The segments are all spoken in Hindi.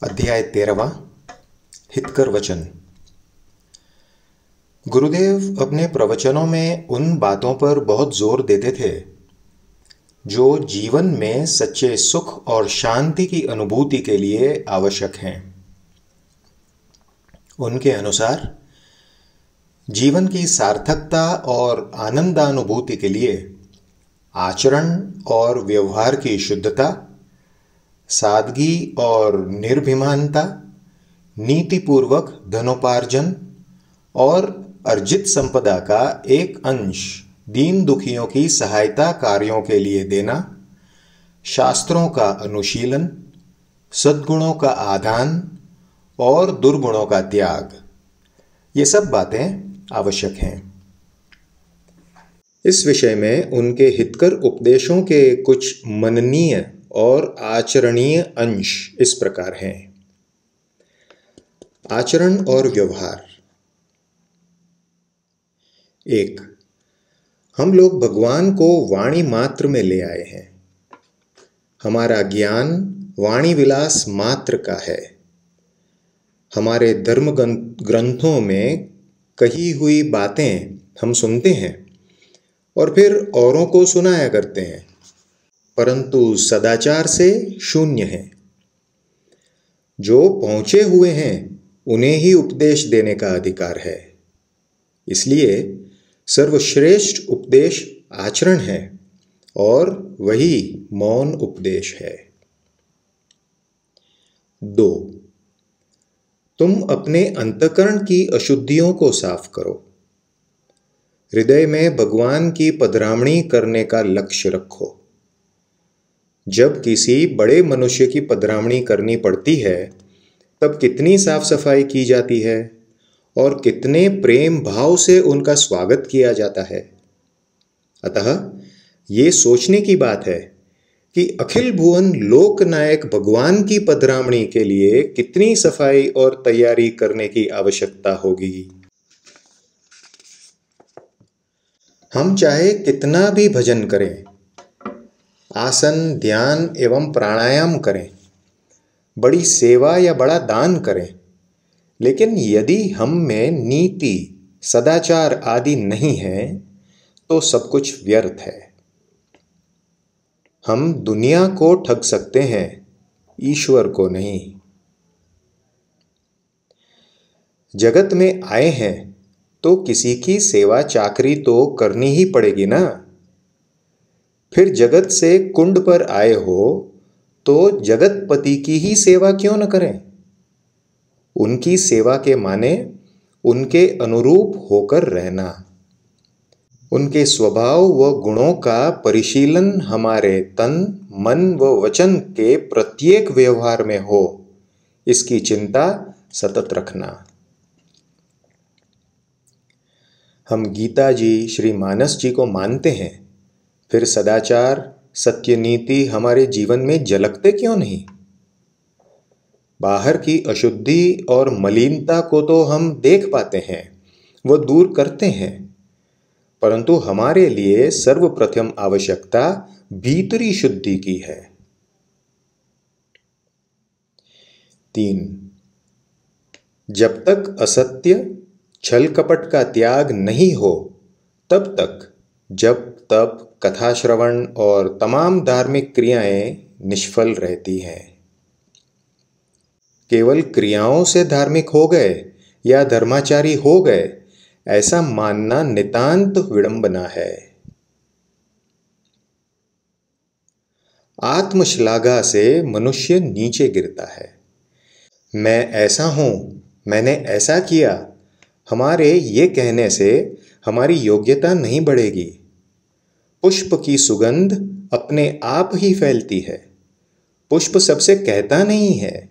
अध्याय 13वां हितकर वचन। गुरुदेव अपने प्रवचनों में उन बातों पर बहुत जोर देते थे जो जीवन में सच्चे सुख और शांति की अनुभूति के लिए आवश्यक हैं। उनके अनुसार जीवन की सार्थकता और आनंदानुभूति के लिए आचरण और व्यवहार की शुद्धता, सादगी और निर्भिमानता, नीतिपूर्वक धनोपार्जन और अर्जित संपदा का एक अंश दीन दुखियों की सहायता कार्यों के लिए देना, शास्त्रों का अनुशीलन, सद्गुणों का आदान और दुर्गुणों का त्याग, ये सब बातें आवश्यक हैं। इस विषय में उनके हितकर उपदेशों के कुछ मननीय और आचरणीय अंश इस प्रकार हैं। आचरण और व्यवहार। 1. हम लोग भगवान को वाणी मात्र में ले आए हैं। हमारा ज्ञान वाणी विलास मात्र का है। हमारे धर्म ग्रंथों में कही हुई बातें हम सुनते हैं और फिर औरों को सुनाया करते हैं, परंतु सदाचार से शून्य हैं। जो पहुंचे हुए हैं उन्हें ही उपदेश देने का अधिकार है। इसलिए सर्वश्रेष्ठ उपदेश आचरण है और वही मौन उपदेश है। 2. तुम अपने अंतःकरण की अशुद्धियों को साफ करो। हृदय में भगवान की पधरामणी करने का लक्ष्य रखो। जब किसी बड़े मनुष्य की पधरामणी करनी पड़ती है तब कितनी साफ सफाई की जाती है और कितने प्रेम भाव से उनका स्वागत किया जाता है। अतः ये सोचने की बात है कि अखिल भुवन लोकनायक भगवान की पधरामणी के लिए कितनी सफाई और तैयारी करने की आवश्यकता होगी। हम चाहे कितना भी भजन करें, आसन, ध्यान एवं प्राणायाम करें, बड़ी सेवा या बड़ा दान करें, लेकिन यदि हम में नीति, सदाचार आदि नहीं है तो सब कुछ व्यर्थ है। हम दुनिया को ठग सकते हैं, ईश्वर को नहीं। जगत में आए हैं तो किसी की सेवा चाकरी तो करनी ही पड़ेगी ना। फिर जगत से कुंड पर आए हो तो जगतपति की ही सेवा क्यों न करें। उनकी सेवा के माने उनके अनुरूप होकर रहना, उनके स्वभाव व गुणों का परिशीलन हमारे तन, मन व वचन के प्रत्येक व्यवहार में हो, इसकी चिंता सतत रखना। हम गीता जी, श्री मानस जी को मानते हैं, फिर सदाचार, सत्य, नीति हमारे जीवन में झलकते क्यों नहीं। बाहर की अशुद्धि और मलिनता को तो हम देख पाते हैं, वह दूर करते हैं, परंतु हमारे लिए सर्वप्रथम आवश्यकता भीतरी शुद्धि की है। 3. जब तक असत्य, छल कपट का त्याग नहीं हो तब तक जब तब, कथा श्रवण और तमाम धार्मिक क्रियाएं निष्फल रहती हैं। केवल क्रियाओं से धार्मिक हो गए या धर्माचारी हो गए, ऐसा मानना नितांत विडंबना है। आत्मश्लाघा से मनुष्य नीचे गिरता है। मैं ऐसा हूं, मैंने ऐसा किया, हमारे ये कहने से हमारी योग्यता नहीं बढ़ेगी। पुष्प की सुगंध अपने आप ही फैलती है, पुष्प सबसे कहता नहीं है।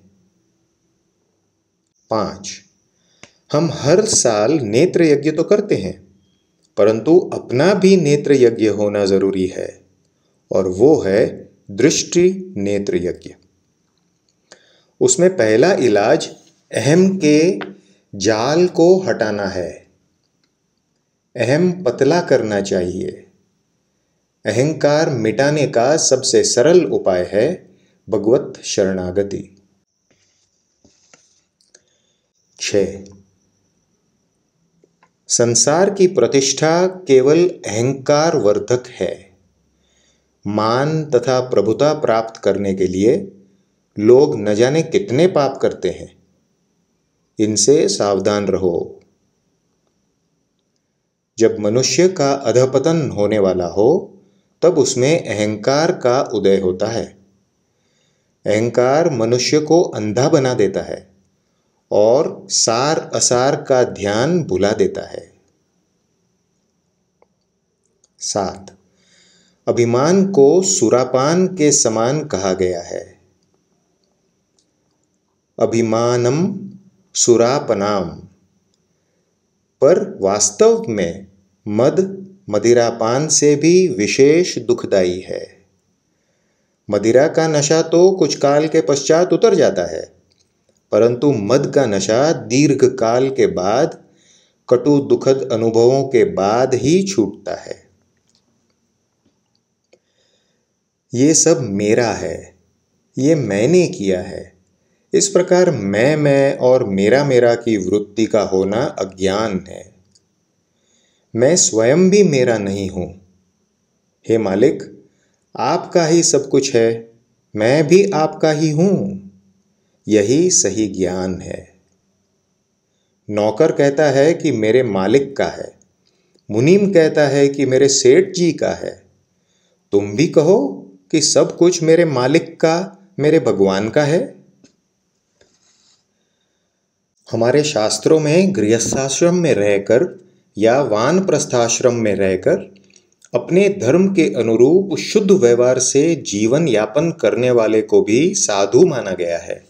5. हम हर साल नेत्र यज्ञ तो करते हैं, परंतु अपना भी नेत्र यज्ञ होना जरूरी है, और वो है दृष्टि नेत्र यज्ञ। उसमें पहला इलाज अहम के जाल को हटाना है। अहम पतला करना चाहिए। अहंकार मिटाने का सबसे सरल उपाय है भगवत शरणागति। 6. संसार की प्रतिष्ठा केवल अहंकार वर्धक है। मान तथा प्रभुता प्राप्त करने के लिए लोग न जाने कितने पाप करते हैं। इनसे सावधान रहो। जब मनुष्य का अधपतन होने वाला हो तब उसमें अहंकार का उदय होता है। अहंकार मनुष्य को अंधा बना देता है और सार असार का ध्यान भुला देता है। 7. अभिमान को सुरापान के समान कहा गया है। अभिमानम सुरापनाम, पर वास्तव में मद मदिरापान से भी विशेष दुखदाई है। मदिरा का नशा तो कुछ काल के पश्चात उतर जाता है, परंतु मद का नशा दीर्घ काल के बाद कटु दुखद अनुभवों के बाद ही छूटता है। ये सब मेरा है, ये मैंने किया है। इस प्रकार मैं और मेरा की वृत्ति का होना अज्ञान है। मैं स्वयं भी मेरा नहीं हूं। हे मालिक, आपका ही सब कुछ है, मैं भी आपका ही हूं। यही सही ज्ञान है। नौकर कहता है कि मेरे मालिक का है, मुनीम कहता है कि मेरे सेठ जी का है। तुम भी कहो कि सब कुछ मेरे मालिक का, मेरे भगवान का है। हमारे शास्त्रों में गृहस्थाश्रम में रहकर या वानप्रस्थाश्रम में रहकर अपने धर्म के अनुरूप शुद्ध व्यवहार से जीवन यापन करने वाले को भी साधु माना गया है।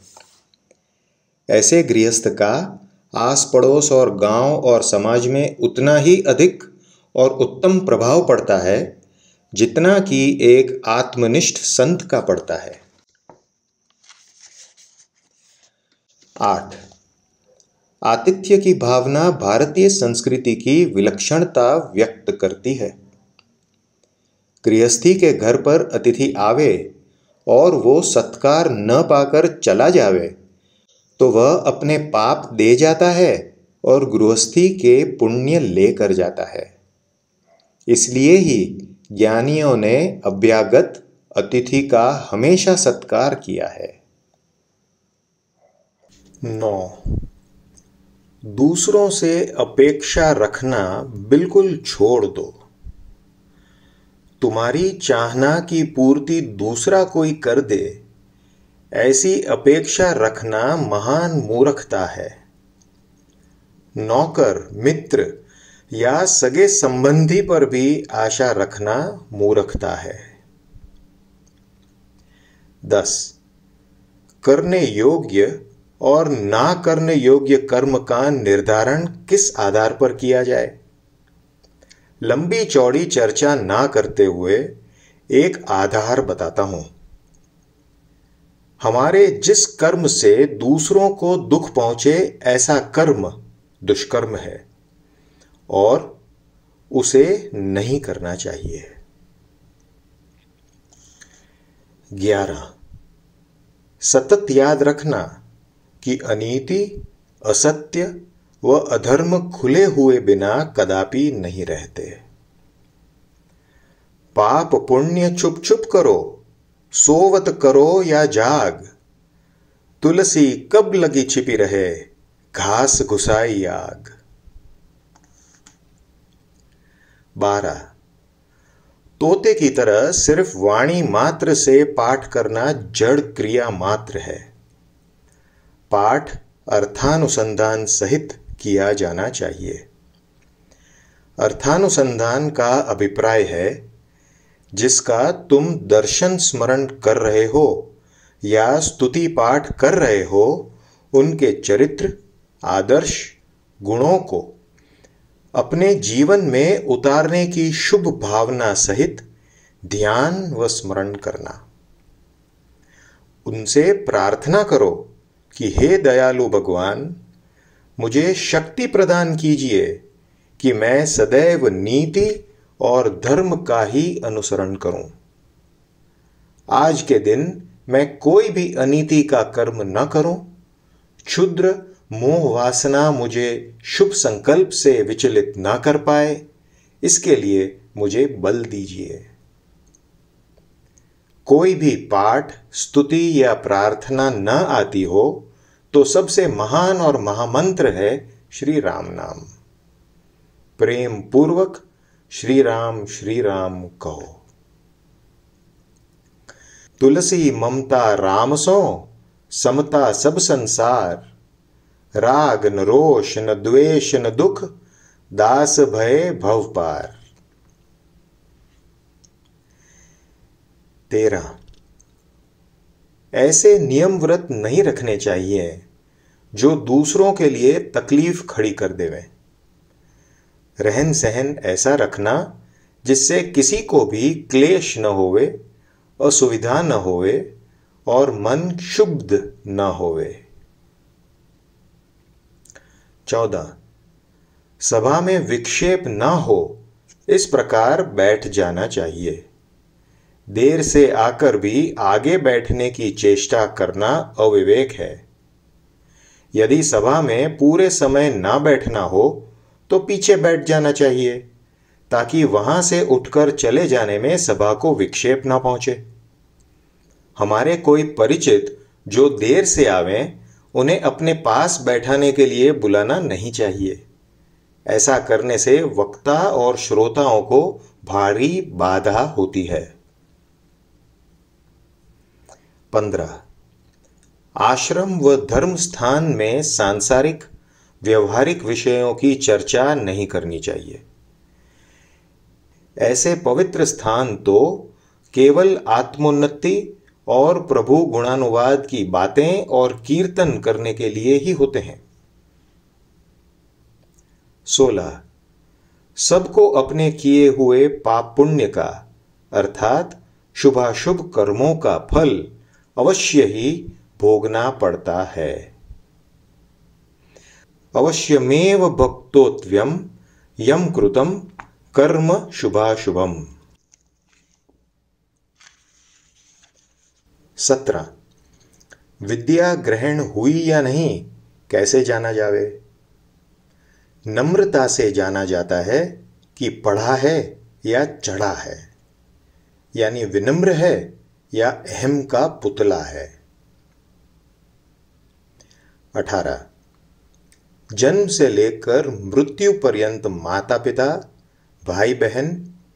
ऐसे गृहस्थ का आस पड़ोस और गांव और समाज में उतना ही अधिक और उत्तम प्रभाव पड़ता है जितना कि एक आत्मनिष्ठ संत का पड़ता है। 8. आतिथ्य की भावना भारतीय संस्कृति की विलक्षणता व्यक्त करती है। गृहस्थी के घर पर अतिथि आवे और वो सत्कार न पाकर चला जावे तो वह अपने पाप दे जाता है और गृहस्थी के पुण्य लेकर जाता है। इसलिए ही ज्ञानियों ने अभ्यागत अतिथि का हमेशा सत्कार किया है। 9. दूसरों से अपेक्षा रखना बिल्कुल छोड़ दो। तुम्हारी चाहना की पूर्ति दूसरा कोई कर दे, ऐसी अपेक्षा रखना महान मूर्खता है। नौकर, मित्र या सगे संबंधी पर भी आशा रखना मूर्खता है। 10. करने योग्य और ना करने योग्य कर्म का निर्धारण किस आधार पर किया जाए? लंबी चौड़ी चर्चा ना करते हुए एक आधार बताता हूं। हमारे जिस कर्म से दूसरों को दुख पहुंचे ऐसा कर्म दुष्कर्म है और उसे नहीं करना चाहिए। 11. सतत याद रखना कि अनीति, असत्य व अधर्म खुले हुए बिना कदापि नहीं रहते। पाप पुण्य छुप छुप करो, सोवत करो या जाग। तुलसी कब लगी छिपी रहे, घास घुसाई आग। 12. तोते की तरह सिर्फ वाणी मात्र से पाठ करना जड़ क्रिया मात्र है। पाठ अर्थानुसंधान सहित किया जाना चाहिए। अर्थानुसंधान का अभिप्राय है जिसका तुम दर्शन स्मरण कर रहे हो या स्तुति पाठ कर रहे हो, उनके चरित्र, आदर्श, गुणों को अपने जीवन में उतारने की शुभ भावना सहित ध्यान व स्मरण करना। उनसे प्रार्थना करो कि हे दयालु भगवान, मुझे शक्ति प्रदान कीजिए कि मैं सदैव नीति और धर्म का ही अनुसरण करूं। आज के दिन मैं कोई भी अनीति का कर्म न करूं, क्षुद्र मोह वासना मुझे शुभ संकल्प से विचलित ना कर पाए, इसके लिए मुझे बल दीजिए। कोई भी पाठ, स्तुति या प्रार्थना न आती हो तो सबसे महान और महामंत्र है श्री राम नाम। प्रेम पूर्वक श्री राम कहो। तुलसी ममता राम सो, समता सब संसार। राग न रोष न द्वेष न दुख, दास भय भव पार। 13 ऐसे नियम व्रत नहीं रखने चाहिए जो दूसरों के लिए तकलीफ खड़ी कर देवें। रहन सहन ऐसा रखना जिससे किसी को भी क्लेश न होवे, असुविधा न होवे और मन क्षुब्ध न होवे। 14 सभा में विक्षेप न हो, इस प्रकार बैठ जाना चाहिए। देर से आकर भी आगे बैठने की चेष्टा करना अविवेक है। यदि सभा में पूरे समय ना बैठना हो तो पीछे बैठ जाना चाहिए, ताकि वहां से उठकर चले जाने में सभा को विक्षेप ना पहुंचे। हमारे कोई परिचित जो देर से आवें, उन्हें अपने पास बैठाने के लिए बुलाना नहीं चाहिए। ऐसा करने से वक्ता और श्रोताओं को भारी बाधा होती है। 15 आश्रम व धर्म स्थान में सांसारिक व्यवहारिक विषयों की चर्चा नहीं करनी चाहिए। ऐसे पवित्र स्थान तो केवल आत्मोन्नति और प्रभु गुणानुवाद की बातें और कीर्तन करने के लिए ही होते हैं। 16 सबको अपने किए हुए पाप पुण्य का अर्थात शुभाशुभ कर्मों का फल अवश्य ही भोगना पड़ता है। अवश्यमेव भक्तोत्व्यम यम कृतम कर्म शुभाशुभम। 17 विद्या ग्रहण हुई या नहीं कैसे जाना जावे? नम्रता से जाना जाता है कि पढ़ा है या चढ़ा है, यानी विनम्र है या अहम का पुतला है। 18 जन्म से लेकर मृत्यु पर्यंत माता पिता, भाई बहन,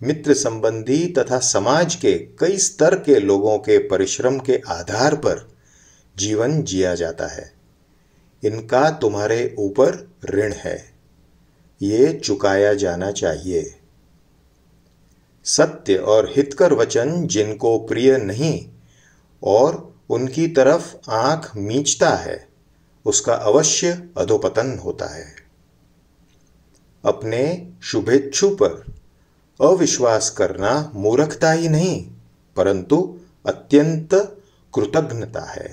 मित्र संबंधी तथा समाज के कई स्तर के लोगों के परिश्रम के आधार पर जीवन जिया जाता है। इनका तुम्हारे ऊपर ऋण है, ये चुकाया जाना चाहिए। सत्य और हितकर वचन जिनको प्रिय नहीं और उनकी तरफ आंख मींचता है, उसका अवश्य अधोपतन होता है। अपने शुभेच्छु पर अविश्वास करना मूर्खता ही नहीं, परंतु अत्यंत कृतज्ञता है।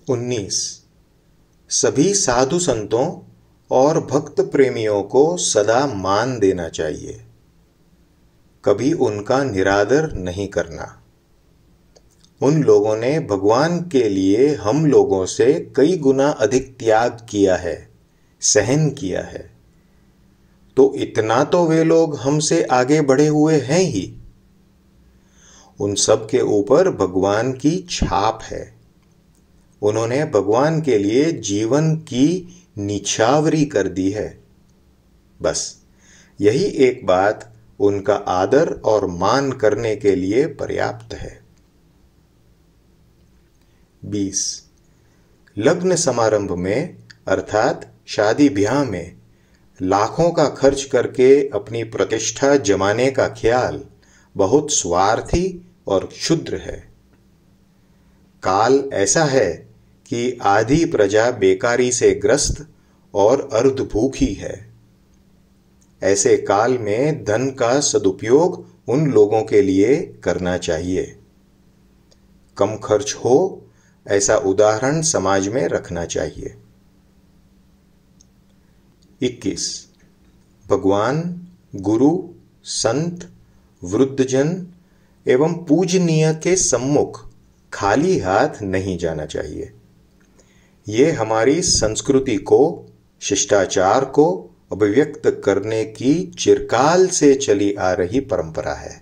19 सभी साधु संतों और भक्त प्रेमियों को सदा मान देना चाहिए, कभी उनका निरादर नहीं करना। उन लोगों ने भगवान के लिए हम लोगों से कई गुना अधिक त्याग किया है, सहन किया है, तो इतना तो वे लोग हमसे आगे बढ़े हुए हैं ही। उन सब के ऊपर भगवान की छाप है। उन्होंने भगवान के लिए जीवन की निछावरी कर दी है। बस यही एक बात उनका आदर और मान करने के लिए पर्याप्त है। 20 लग्न समारंभ में अर्थात शादी ब्याह में लाखों का खर्च करके अपनी प्रतिष्ठा जमाने का ख्याल बहुत स्वार्थी और क्षुद्र है। काल ऐसा है कि आधी प्रजा बेकारी से ग्रस्त और अर्धभूखी है। ऐसे काल में धन का सदुपयोग उन लोगों के लिए करना चाहिए। कम खर्च हो ऐसा उदाहरण समाज में रखना चाहिए। 21 भगवान, गुरु, संत, वृद्धजन एवं पूजनीय के सम्मुख खाली हाथ नहीं जाना चाहिए। ये हमारी संस्कृति को, शिष्टाचार को अभिव्यक्त करने की चिरकाल से चली आ रही परंपरा है।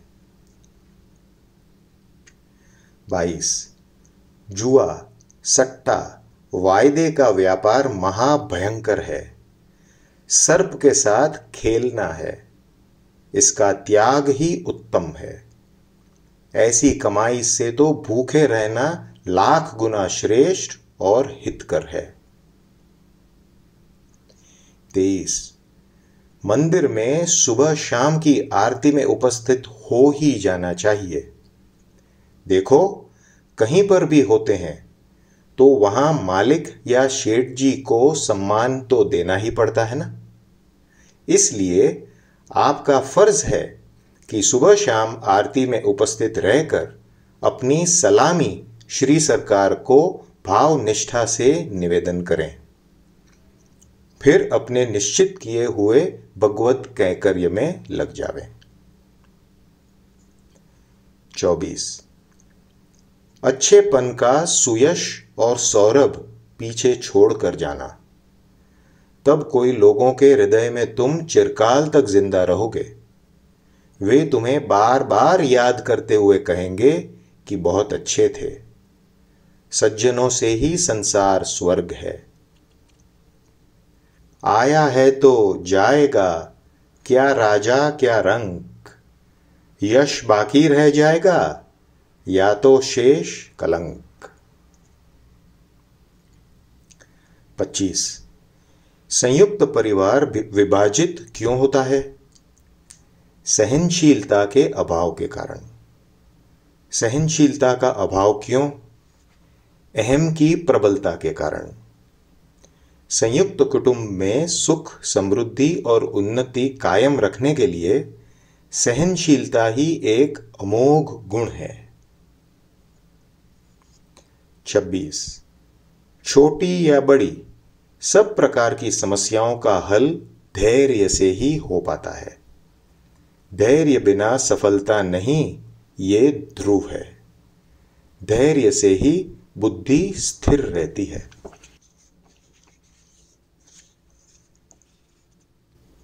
22. जुआ, सट्टा, वायदे का व्यापार महाभयंकर है। सर्प के साथ खेलना है, इसका त्याग ही उत्तम है। ऐसी कमाई से तो भूखे रहना लाख गुना श्रेष्ठ और हितकर है। 23. मंदिर में सुबह शाम की आरती में उपस्थित हो ही जाना चाहिए। देखो, कहीं पर भी होते हैं तो वहां मालिक या शेठ जी को सम्मान तो देना ही पड़ता है ना। इसलिए आपका फर्ज है कि सुबह शाम आरती में उपस्थित रहकर अपनी सलामी श्री सरकार को भाव निष्ठा से निवेदन करें। फिर अपने निश्चित किए हुए भगवत कैंकर्य में लग जावें। 24. अच्छेपन का सुयश और सौरभ पीछे छोड़कर जाना, तब कोई लोगों के हृदय में तुम चिरकाल तक जिंदा रहोगे। वे तुम्हें बार बार याद करते हुए कहेंगे कि बहुत अच्छे थे। सज्जनों से ही संसार स्वर्ग है। आया है तो जाएगा, क्या राजा क्या रंक। यश बाकी रह जाएगा या तो शेष कलंक। 25. संयुक्त परिवार विभाजित क्यों होता है? सहनशीलता के अभाव के कारण। सहनशीलता का अभाव क्यों? अहम की प्रबलता के कारण। संयुक्त कुटुंब में सुख, समृद्धि और उन्नति कायम रखने के लिए सहनशीलता ही एक अमोघ गुण है। 26. छोटी या बड़ी सब प्रकार की समस्याओं का हल धैर्य से ही हो पाता है। धैर्य बिना सफलता नहीं, ये ध्रुव है। धैर्य से ही बुद्धि स्थिर रहती है।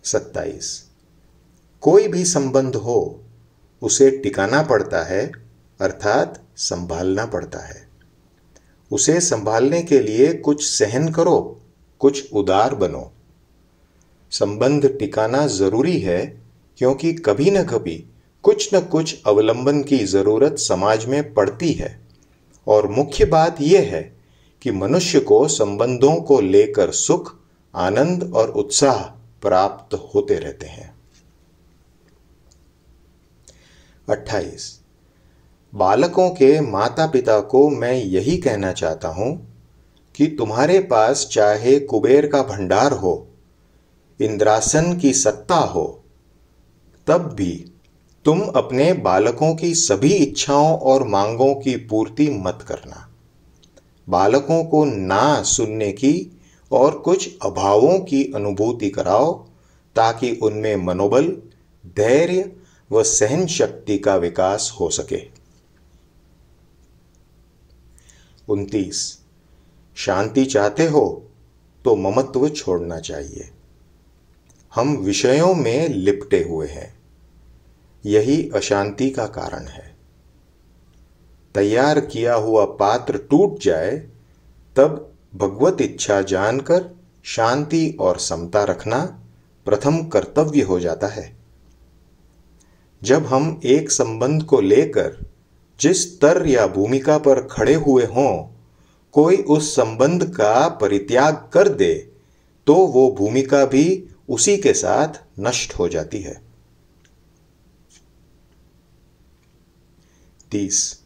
27. कोई भी संबंध हो उसे टिकाना पड़ता है, अर्थात संभालना पड़ता है। उसे संभालने के लिए कुछ सहन करो, कुछ उदार बनो। संबंध टिकाना जरूरी है क्योंकि कभी न कभी कुछ न कुछ अवलंबन की जरूरत समाज में पड़ती है। और मुख्य बात यह है कि मनुष्य को संबंधों को लेकर सुख, आनंद और उत्साह प्राप्त होते रहते हैं। 28. बालकों के माता पिता को मैं यही कहना चाहता हूं कि तुम्हारे पास चाहे कुबेर का भंडार हो, इंद्रासन की सत्ता हो, तब भी तुम अपने बालकों की सभी इच्छाओं और मांगों की पूर्ति मत करना। बालकों को ना सुनने की और कुछ अभावों की अनुभूति कराओ ताकि उनमें मनोबल, धैर्य व सहन शक्ति का विकास हो सके। 29. शांति चाहते हो तो ममत्व छोड़ना चाहिए। हम विषयों में लिपटे हुए हैं, यही अशांति का कारण है। तैयार किया हुआ पात्र टूट जाए तब भगवत इच्छा जानकर शांति और समता रखना प्रथम कर्तव्य हो जाता है। जब हम एक संबंध को लेकर जिस स्तर या भूमिका पर खड़े हुए हों, कोई उस संबंध का परित्याग कर दे तो वो भूमिका भी उसी के साथ नष्ट हो जाती है। 30.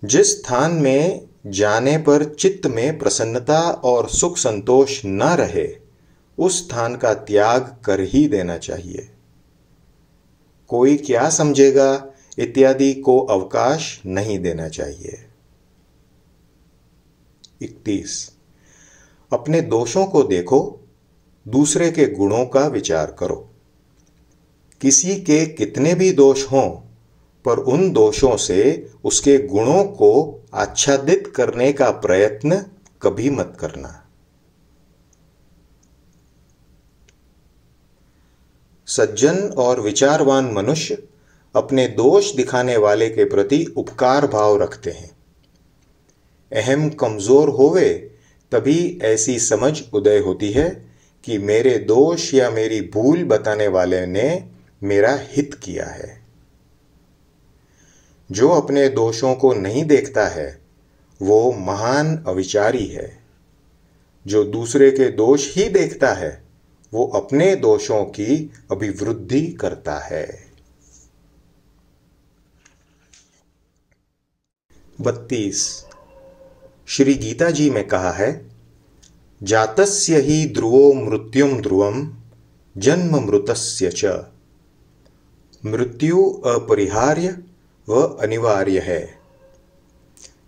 जिस स्थान में जाने पर चित्त में प्रसन्नता और सुख संतोष न रहे, उस स्थान का त्याग कर ही देना चाहिए। कोई क्या समझेगा इत्यादि को अवकाश नहीं देना चाहिए। 31. अपने दोषों को देखो, दूसरे के गुणों का विचार करो। किसी के कितने भी दोष हों, पर उन दोषों से उसके गुणों को आच्छादित करने का प्रयत्न कभी मत करना। सज्जन और विचारवान मनुष्य अपने दोष दिखाने वाले के प्रति उपकार भाव रखते हैं। अहम कमजोर होवे तभी ऐसी समझ उदय होती है कि मेरे दोष या मेरी भूल बताने वाले ने मेरा हित किया है। जो अपने दोषों को नहीं देखता है वो महान अविचारी है। जो दूसरे के दोष ही देखता है वो अपने दोषों की अभिवृद्धि करता है। 32 श्री गीता जी में कहा है, जातस्य ही ध्रुवो मृत्युम ध्रुवम जन्म मृतस्य च। मृत्यु अपरिहार्य व अनिवार्य है।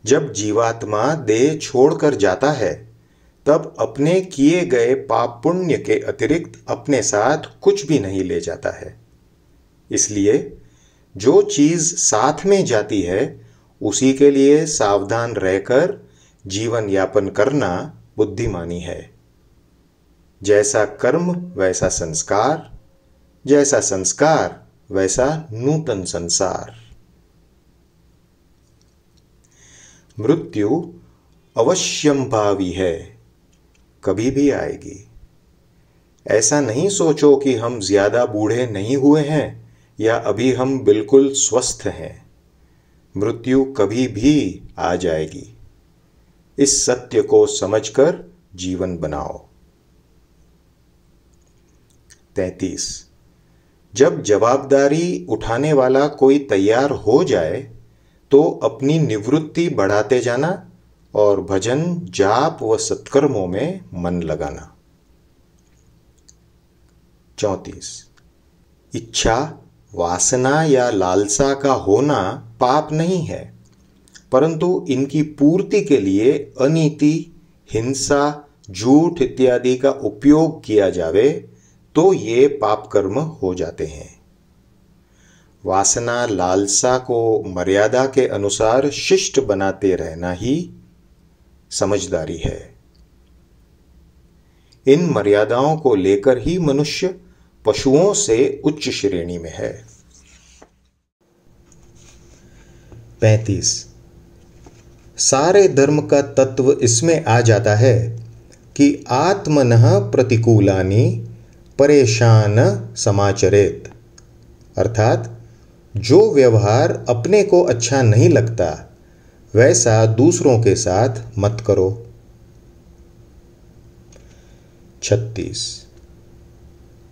जब जीवात्मा देह छोड़कर जाता है तब अपने किए गए पाप पुण्य के अतिरिक्त अपने साथ कुछ भी नहीं ले जाता है। इसलिए जो चीज साथ में जाती है उसी के लिए सावधान रहकर जीवन यापन करना बुद्धिमानी है। जैसा कर्म वैसा संस्कार, जैसा संस्कार वैसा नूतन संसार। मृत्यु अवश्यंभावी है, कभी भी आएगी। ऐसा नहीं सोचो कि हम ज्यादा बूढ़े नहीं हुए हैं या अभी हम बिल्कुल स्वस्थ हैं। मृत्यु कभी भी आ जाएगी। इस सत्य को समझकर जीवन बनाओ। 33 जब जवाबदारी उठाने वाला कोई तैयार हो जाए तो अपनी निवृत्ति बढ़ाते जाना और भजन जाप व सत्कर्मों में मन लगाना। 34 इच्छा, वासना या लालसा का होना पाप नहीं है, परंतु इनकी पूर्ति के लिए अनीति, हिंसा, झूठ इत्यादि का उपयोग किया जावे तो ये पाप कर्म हो जाते हैं। वासना, लालसा को मर्यादा के अनुसार शिष्ट बनाते रहना ही समझदारी है। इन मर्यादाओं को लेकर ही मनुष्य पशुओं से उच्च श्रेणी में है। 35 सारे धर्म का तत्व इसमें आ जाता है कि आत्मनः प्रतिकूलानि परेशान समाचरेत, अर्थात जो व्यवहार अपने को अच्छा नहीं लगता वैसा दूसरों के साथ मत करो। 36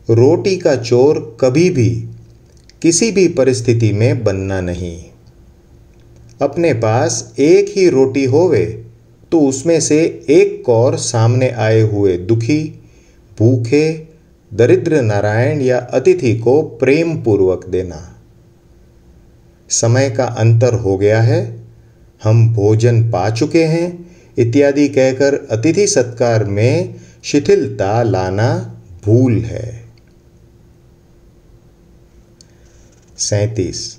रोटी का चोर कभी भी किसी भी परिस्थिति में बनना नहीं। अपने पास एक ही रोटी होवे तो उसमें से एक कौर सामने आए हुए दुखी, भूखे, दरिद्र नारायण या अतिथि को प्रेम पूर्वक देना। समय का अंतर हो गया है, हम भोजन पा चुके हैं इत्यादि कहकर अतिथि सत्कार में शिथिलता लाना भूल है। 37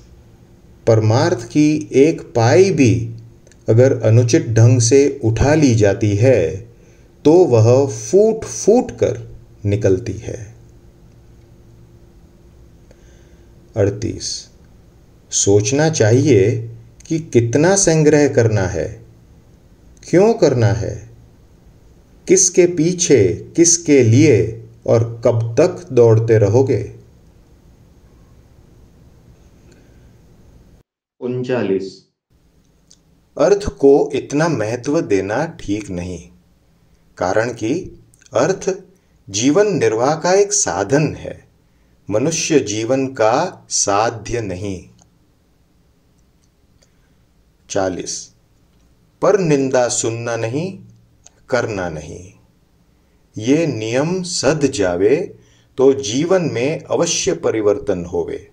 परमार्थ की एक पाई भी अगर अनुचित ढंग से उठा ली जाती है तो वह फूट फूट कर निकलती है। 38 सोचना चाहिए कि कितना संग्रह करना है, क्यों करना है, किसके पीछे, किसके लिए और कब तक दौड़ते रहोगे। 39 अर्थ को इतना महत्व देना ठीक नहीं, कारण कि अर्थ जीवन निर्वाह का एक साधन है, मनुष्य जीवन का साध्य नहीं। 40 पर निंदा सुनना नहीं, करना नहीं। ये नियम सध जावे तो जीवन में अवश्य परिवर्तन होवे।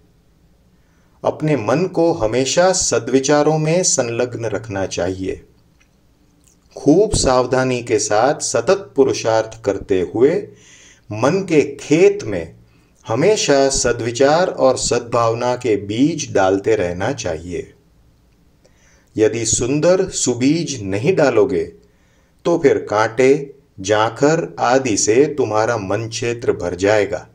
अपने मन को हमेशा सद्विचारों में संलग्न रखना चाहिए। खूब सावधानी के साथ सतत पुरुषार्थ करते हुए मन के खेत में हमेशा सद्विचार और सद्भावना के बीज डालते रहना चाहिए। यदि सुंदर सुबीज नहीं डालोगे तो फिर कांटे, जाखर आदि से तुम्हारा मन क्षेत्र भर जाएगा।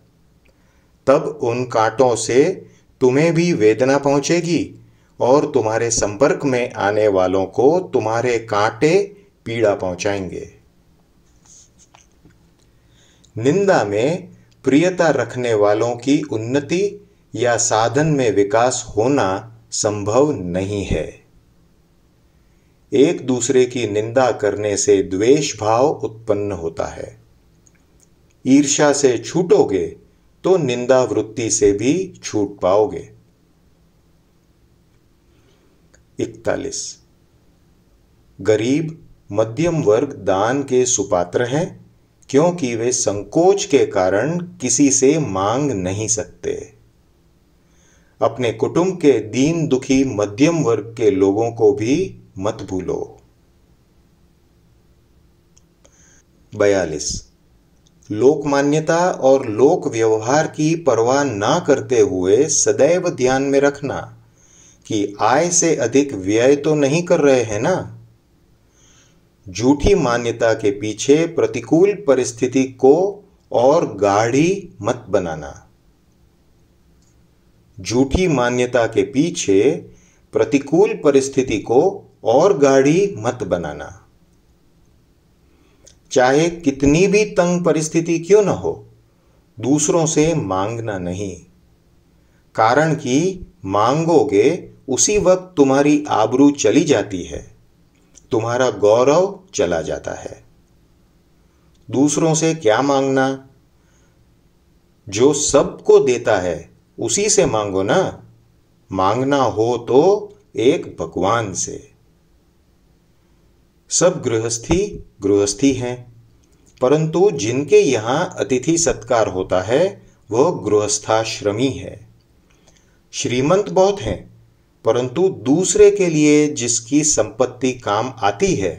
तब उन कांटों से तुम्हें भी वेदना पहुंचेगी और तुम्हारे संपर्क में आने वालों को तुम्हारे कांटे पीड़ा पहुंचाएंगे। निंदा में प्रियता रखने वालों की उन्नति या साधन में विकास होना संभव नहीं है। एक दूसरे की निंदा करने से द्वेष भाव उत्पन्न होता है। ईर्ष्या से छूटोगे तो निंदा वृत्ति से भी छूट पाओगे। 41। गरीब मध्यम वर्ग दान के सुपात्र हैं, क्योंकि वे संकोच के कारण किसी से मांग नहीं सकते। अपने कुटुंब के दीन दुखी मध्यम वर्ग के लोगों को भी मत भूलो। 42। लोकमान्यता और लोक व्यवहार की परवाह ना करते हुए सदैव ध्यान में रखना कि आय से अधिक व्यय तो नहीं कर रहे हैं ना। झूठी मान्यता के पीछे प्रतिकूल परिस्थिति को और गाढ़ी मत बनाना। झूठी मान्यता के पीछे प्रतिकूल परिस्थिति को और गाढ़ी मत बनाना। चाहे कितनी भी तंग परिस्थिति क्यों न हो, दूसरों से मांगना नहीं। कारण कि मांगोगे उसी वक्त तुम्हारी आबरू चली जाती है, तुम्हारा गौरव चला जाता है। दूसरों से क्या मांगना? जो सबको देता है उसी से मांगो ना। मांगना हो तो एक भगवान से। सब गृहस्थी हैं, परंतु जिनके यहां अतिथि सत्कार होता है वह गृहस्थाश्रमी है। श्रीमंत बहुत हैं, परंतु दूसरे के लिए जिसकी संपत्ति काम आती है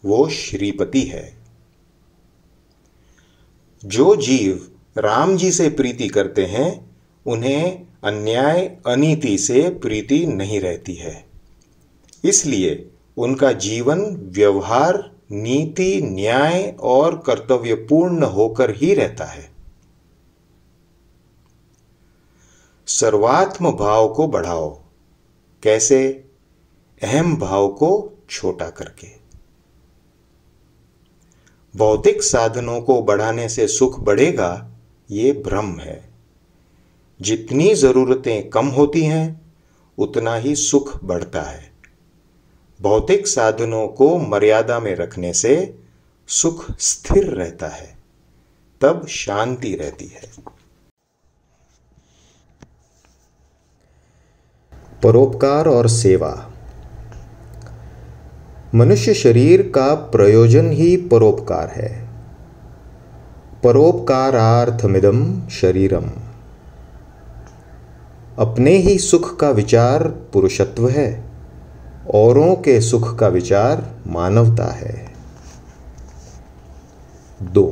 वो श्रीपति है। जो जीव राम जी से प्रीति करते हैं उन्हें अन्याय अनीति से प्रीति नहीं रहती है। इसलिए उनका जीवन व्यवहार नीति, न्याय और कर्तव्यपूर्ण होकर ही रहता है। सर्वात्म भाव को बढ़ाओ। कैसे? अहम भाव को छोटा करके। भौतिक साधनों को बढ़ाने से सुख बढ़ेगा, ये भ्रम है। जितनी जरूरतें कम होती हैं उतना ही सुख बढ़ता है। भौतिक साधनों को मर्यादा में रखने से सुख स्थिर रहता है, तब शांति रहती है। परोपकार और सेवा। मनुष्य शरीर का प्रयोजन ही परोपकार है। परोपकारार्थमिदं शरीरम। अपने ही सुख का विचार पुरुषत्व है, औरों के सुख का विचार मानवता है। 2.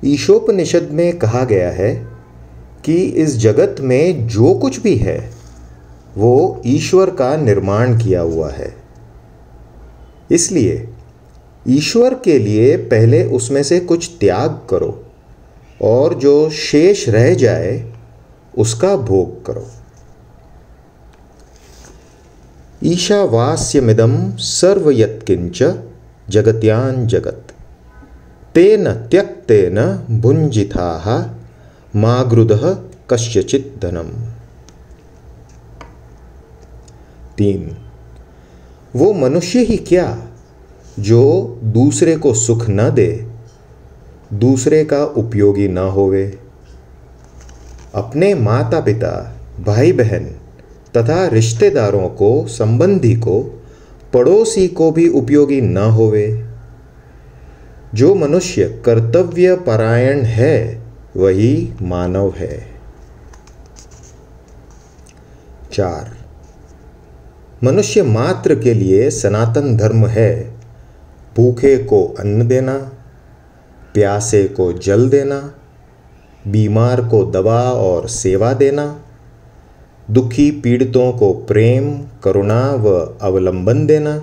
ईशोपनिषद में कहा गया है कि इस जगत में जो कुछ भी है वो ईश्वर का निर्माण किया हुआ है। इसलिए ईश्वर के लिए पहले उसमें से कुछ त्याग करो और जो शेष रह जाए उसका भोग करो। ईशावास्यमिदं सर्वयत्किंच जगत्यां जगत् तेन त्यक्तेन भुञ्जिताः मागृदः कस्यचित् धनम्। 3. वो मनुष्य ही क्या जो दूसरे को सुख न दे, दूसरे का उपयोगी न होवे, अपने माता पिता, भाई बहन तथा रिश्तेदारों को, संबंधी को, पड़ोसी को भी उपयोगी न होवे। जो मनुष्य कर्तव्य परायण है वही मानव है। 4. मनुष्य मात्र के लिए सनातन धर्म है भूखे को अन्न देना, प्यासे को जल देना, बीमार को दवा और सेवा देना, दुखी पीड़ितों को प्रेम, करुणा व अवलंबन देना,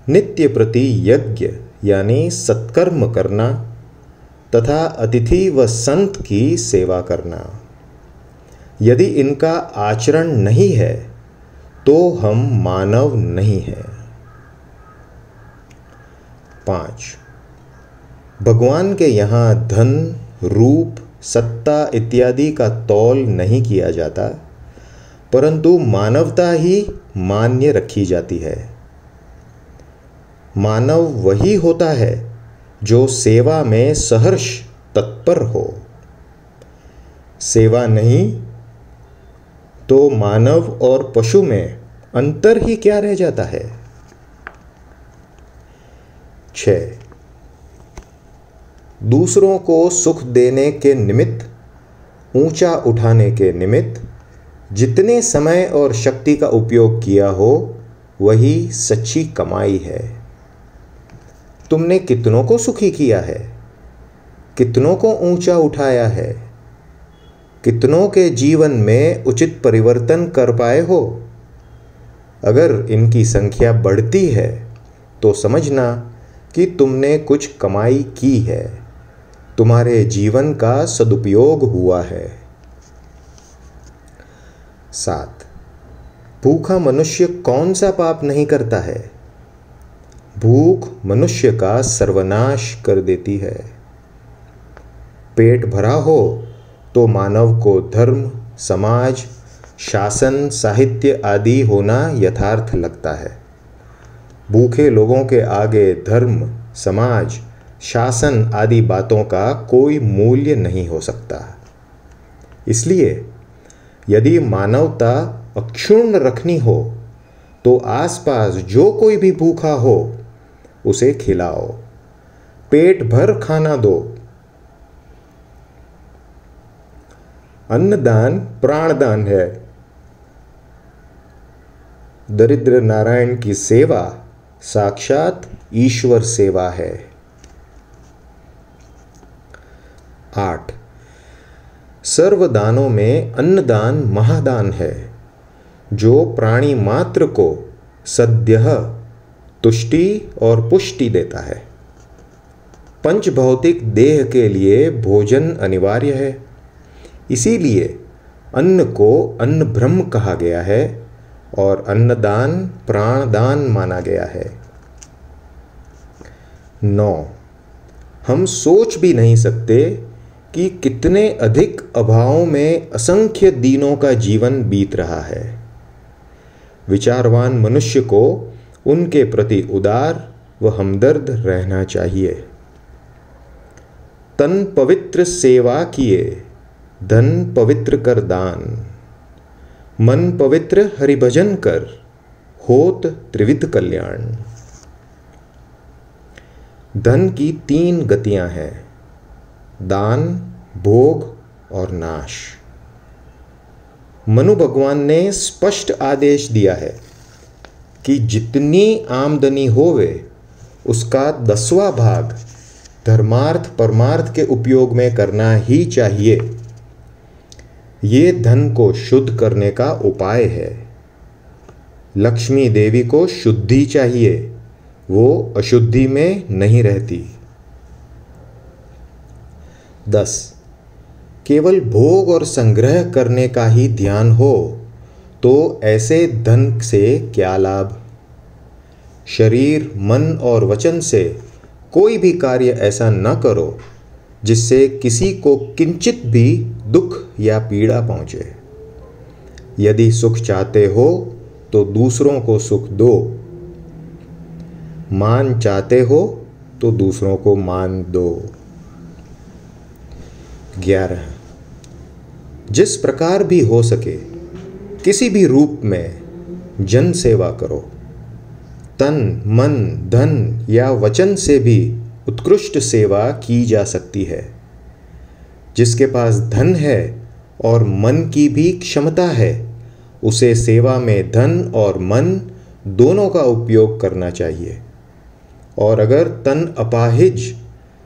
नित्य प्रति यज्ञ यानी सत्कर्म करना तथा अतिथि व संत की सेवा करना। यदि इनका आचरण नहीं है तो हम मानव नहीं हैं। 5. भगवान के यहाँ धन, रूप, सत्ता इत्यादि का तौल नहीं किया जाता, परंतु मानवता ही मान्य रखी जाती है। मानव वही होता है जो सेवा में सहर्ष तत्पर हो। सेवा नहीं तो मानव और पशु में अंतर ही क्या रह जाता है। 6. दूसरों को सुख देने के निमित्त, ऊंचा उठाने के निमित्त जितने समय और शक्ति का उपयोग किया हो वही सच्ची कमाई है। तुमने कितनों को सुखी किया है, कितनों को ऊंचा उठाया है, कितनों के जीवन में उचित परिवर्तन कर पाए हो। अगर इनकी संख्या बढ़ती है तो समझना कि तुमने कुछ कमाई की है, तुम्हारे जीवन का सदुपयोग हुआ है। 7. भूखा मनुष्य कौन सा पाप नहीं करता है। भूख मनुष्य का सर्वनाश कर देती है। पेट भरा हो तो मानव को धर्म, समाज, शासन, साहित्य आदि होना यथार्थ लगता है। भूखे लोगों के आगे धर्म, समाज, शासन आदि बातों का कोई मूल्य नहीं हो सकता। इसलिए यदि मानवता अक्षुण्ण रखनी हो तो आसपास जो कोई भी भूखा हो उसे खिलाओ, पेट भर खाना दो। अन्नदान प्राणदान है। दरिद्र नारायण की सेवा साक्षात ईश्वर सेवा है। 8. सर्वदानों में अन्नदान महादान है, जो प्राणी मात्र को सद्यः तुष्टि और पुष्टि देता है। पंचभौतिक देह के लिए भोजन अनिवार्य है, इसीलिए अन्न को अन्न ब्रह्म कहा गया है और अन्नदान प्राणदान माना गया है। 9. हम सोच भी नहीं सकते कि कितने अधिक अभावों में असंख्य दीनों का जीवन बीत रहा है। विचारवान मनुष्य को उनके प्रति उदार व हमदर्द रहना चाहिए। तन पवित्र सेवा किए, धन पवित्र कर दान, मन पवित्र हरिभजन कर, होत त्रिविध कल्याण। धन की 3 गतियां हैं, दान, भोग और नाश। मनु भगवान ने स्पष्ट आदेश दिया है कि जितनी आमदनी होवे उसका 10वां भाग धर्मार्थ परमार्थ के उपयोग में करना ही चाहिए। ये धन को शुद्ध करने का उपाय है। लक्ष्मी देवी को शुद्धि चाहिए, वो अशुद्धि में नहीं रहती। 10. केवल भोग और संग्रह करने का ही ध्यान हो तो ऐसे धन से क्या लाभ। शरीर, मन और वचन से कोई भी कार्य ऐसा न करो जिससे किसी को किंचित भी दुख या पीड़ा पहुंचे। यदि सुख चाहते हो तो दूसरों को सुख दो, मान चाहते हो तो दूसरों को मान दो। 11. जिस प्रकार भी हो सके किसी भी रूप में जन सेवा करो। तन, मन, धन या वचन से भी उत्कृष्ट सेवा की जा सकती है। जिसके पास धन है और मन की भी क्षमता है, उसे सेवा में धन और मन दोनों का उपयोग करना चाहिए। और अगर तन अपाहिज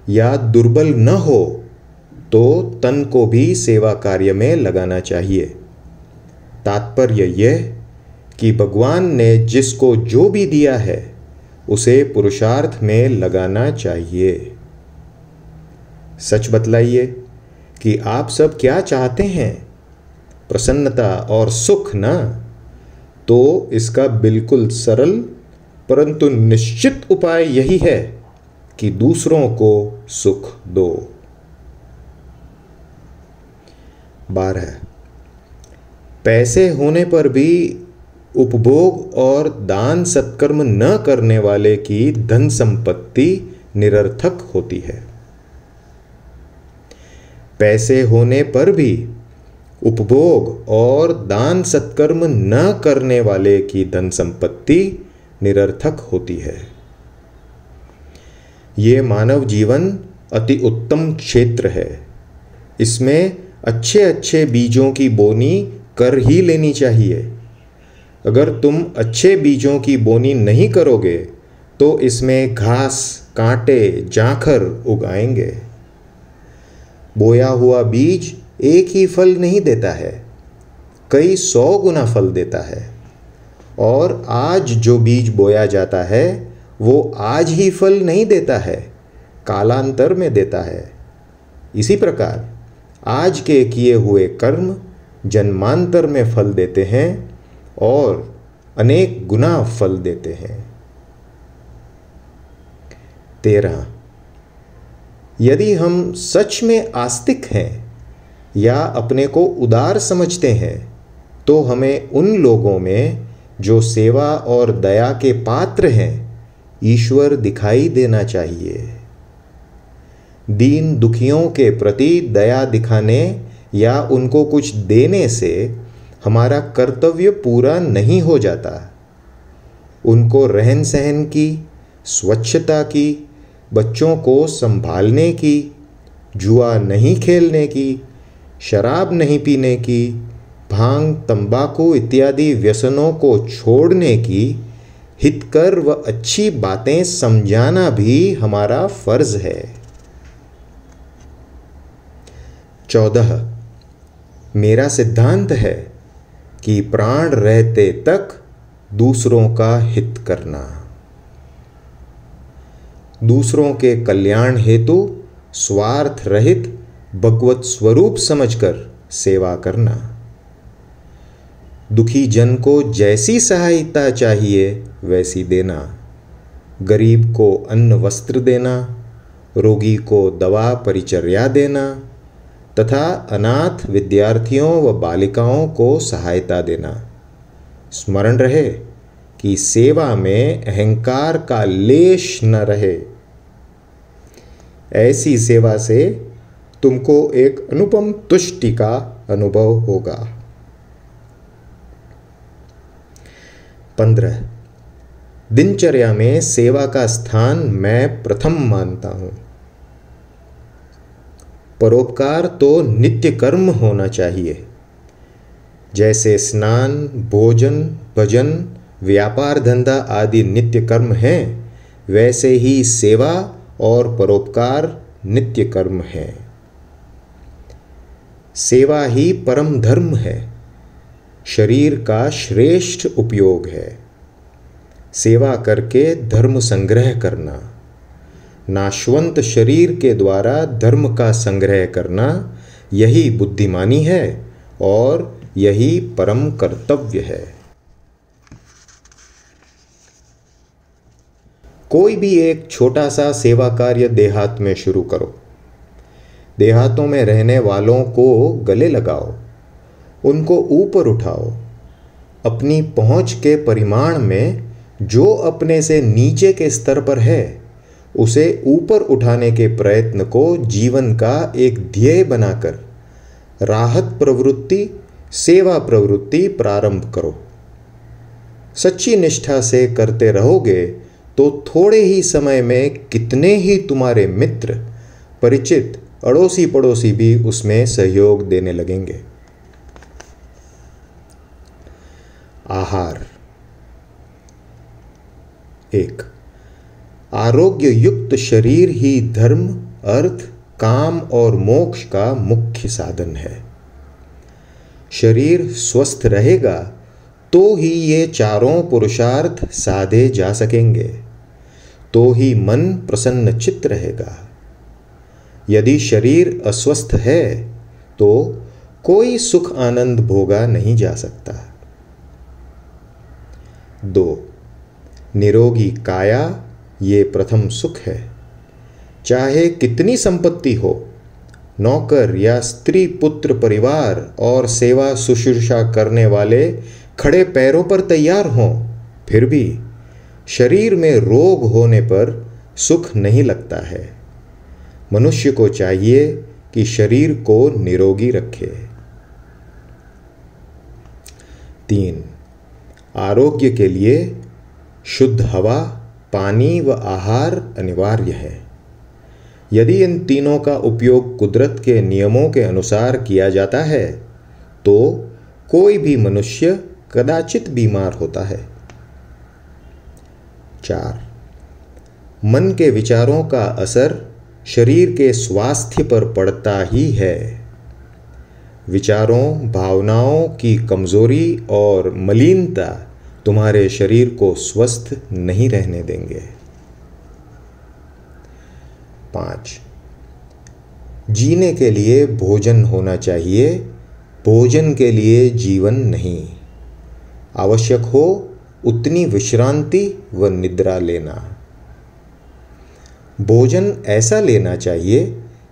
या दुर्बल न हो तो तन को भी सेवा कार्य में लगाना चाहिए। तात्पर्य यह कि भगवान ने जिसको जो भी दिया है उसे पुरुषार्थ में लगाना चाहिए। सच बतलाइए कि आप सब क्या चाहते हैं? प्रसन्नता और सुख ना? तो इसका बिल्कुल सरल परंतु निश्चित उपाय यही है कि दूसरों को सुख दो। 12. पैसे होने पर भी उपभोग और दान सत्कर्म न करने वाले की धन संपत्ति निरर्थक होती है। पैसे होने पर भी उपभोग और दान सत्कर्म न करने वाले की धन संपत्ति निरर्थक होती है। ये मानव जीवन अति उत्तम क्षेत्र है। इसमें अच्छे अच्छे बीजों की बोनी कर ही लेनी चाहिए। अगर तुम अच्छे बीजों की बोनी नहीं करोगे तो इसमें घास, कांटे, जाखर उग आएंगे। बोया हुआ बीज एक ही फल नहीं देता है, कई 100 गुना फल देता है। और आज जो बीज बोया जाता है वो आज ही फल नहीं देता है, कालांतर में देता है। इसी प्रकार आज के किए हुए कर्म जन्मांतर में फल देते हैं और अनेक गुना फल देते हैं। 13. यदि हम सच में आस्तिक हैं या अपने को उदार समझते हैं तो हमें उन लोगों में जो सेवा और दया के पात्र हैं ईश्वर दिखाई देना चाहिए। दीन दुखियों के प्रति दया दिखाने या उनको कुछ देने से हमारा कर्तव्य पूरा नहीं हो जाता। उनको रहन सहन की, स्वच्छता की, बच्चों को संभालने की, जुआ नहीं खेलने की, शराब नहीं पीने की, भांग, तंबाकू इत्यादि व्यसनों को छोड़ने की, हितकर व अच्छी बातें समझाना भी हमारा फर्ज है। 14. मेरा सिद्धांत है कि प्राण रहते तक दूसरों का हित करना, दूसरों के कल्याण हेतु स्वार्थ रहित भगवत स्वरूप समझकर सेवा करना, दुखी जन को जैसी सहायता चाहिए वैसी देना, गरीब को अन्न वस्त्र देना, रोगी को दवा परिचर्या देना तथा अनाथ विद्यार्थियों व बालिकाओं को सहायता देना। स्मरण रहे कि सेवा में अहंकार का लेश न रहे। ऐसी सेवा से तुमको एक अनुपम तुष्टि का अनुभव होगा। 15. दिनचर्या में सेवा का स्थान मैं प्रथम मानता हूं। परोपकार तो नित्य कर्म होना चाहिए। जैसे स्नान, भोजन, भजन, व्यापार धंधा आदि नित्य कर्म हैं, वैसे ही सेवा और परोपकार नित्य कर्म है। सेवा ही परम धर्म है, शरीर का श्रेष्ठ उपयोग है। सेवा करके धर्म संग्रह करना, नाशवंत शरीर के द्वारा धर्म का संग्रह करना, यही बुद्धिमानी है और यही परम कर्तव्य है। कोई भी एक छोटा सा सेवा कार्य देहात में शुरू करो। देहातों में रहने वालों को गले लगाओ, उनको ऊपर उठाओ। अपनी पहुंच के परिमाण में जो अपने से नीचे के स्तर पर है उसे ऊपर उठाने के प्रयत्न को जीवन का एक ध्येय बनाकर राहत प्रवृत्ति, सेवा प्रवृत्ति प्रारंभ करो। सच्ची निष्ठा से करते रहोगे तो थोड़े ही समय में कितने ही तुम्हारे मित्र, परिचित, अड़ोसी पड़ोसी भी उसमें सहयोग देने लगेंगे। आहार। 1. आरोग्य युक्त शरीर ही धर्म, अर्थ, काम और मोक्ष का मुख्य साधन है। शरीर स्वस्थ रहेगा तो ही ये चारों पुरुषार्थ साधे जा सकेंगे। तो ही मन प्रसन्न चित्त रहेगा। यदि शरीर अस्वस्थ है तो कोई सुख आनंद भोगा नहीं जा सकता। 2. निरोगी काया ये प्रथम सुख है। चाहे कितनी संपत्ति हो, नौकर या स्त्री पुत्र परिवार और सेवा शुश्रूषा करने वाले खड़े पैरों पर तैयार हों, फिर भी शरीर में रोग होने पर सुख नहीं लगता है। मनुष्य को चाहिए कि शरीर को निरोगी रखे। 3. आरोग्य के लिए शुद्ध हवा, पानी व आहार अनिवार्य है। यदि इन तीनों का उपयोग कुदरत के नियमों के अनुसार किया जाता है तो कोई भी मनुष्य कदाचित बीमार होता है। 4. मन के विचारों का असर शरीर के स्वास्थ्य पर पड़ता ही है। विचारों, भावनाओं की कमजोरी और मलिनता तुम्हारे शरीर को स्वस्थ नहीं रहने देंगे। 5. जीने के लिए भोजन होना चाहिए, भोजन के लिए जीवन नहीं। आवश्यक हो उतनी विश्रांति व निद्रा लेना। भोजन ऐसा लेना चाहिए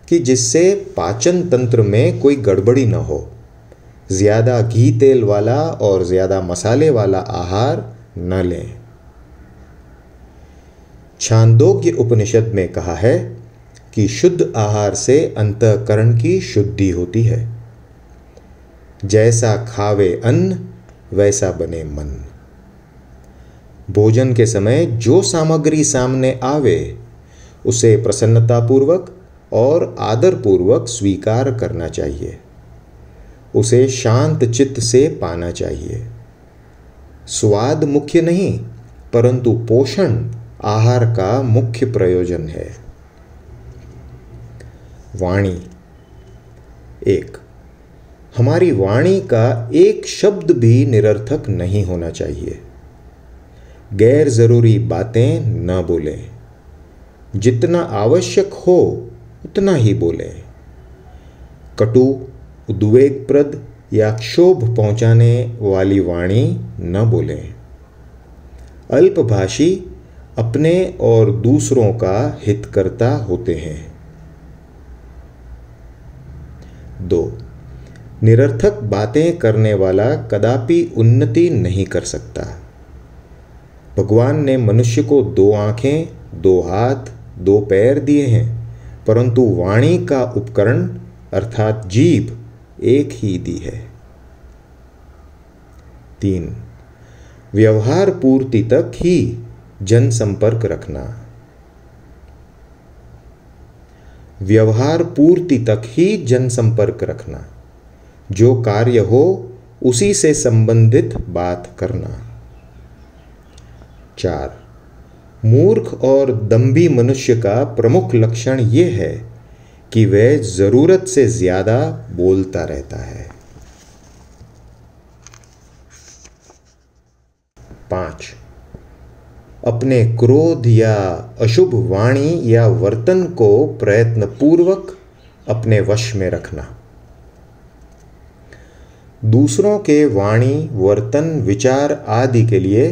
कि जिससे पाचन तंत्र में कोई गड़बड़ी न हो। ज़्यादा घी तेल वाला और ज़्यादा मसाले वाला आहार न लें। छांदोग्य उपनिषद में कहा है कि शुद्ध आहार से अंतःकरण की शुद्धि होती है। जैसा खावे अन्न वैसा बने मन। भोजन के समय जो सामग्री सामने आवे उसे प्रसन्नतापूर्वक और आदरपूर्वक स्वीकार करना चाहिए। उसे शांत चित्त से पाना चाहिए। स्वाद मुख्य नहीं, परंतु पोषण आहार का मुख्य प्रयोजन है। वाणी। 1. हमारी वाणी का एक शब्द भी निरर्थक नहीं होना चाहिए। गैर जरूरी बातें न बोलें। जितना आवश्यक हो उतना ही बोलें। कटु, उद्वेगप्रद या क्षोभ पहुंचाने वाली वाणी न बोलें। अल्पभाषी अपने और दूसरों का हितकर्ता होते हैं। 2. निरर्थक बातें करने वाला कदापि उन्नति नहीं कर सकता। भगवान ने मनुष्य को 2 आंखें, 2 हाथ, 2 पैर दिए हैं, परंतु वाणी का उपकरण अर्थात जीभ एक ही दी है। 3. व्यवहार पूर्ति तक ही जनसंपर्क रखना। व्यवहार पूर्ति तक ही जनसंपर्क रखना। जो कार्य हो उसी से संबंधित बात करना। 4. मूर्ख और दंभी मनुष्य का प्रमुख लक्षण यह है कि वह जरूरत से ज्यादा बोलता रहता है। 5. अपने क्रोध या अशुभ वाणी या वर्तन को प्रयत्नपूर्वक अपने वश में रखना। दूसरों के वाणी, वर्तन, विचार आदि के लिए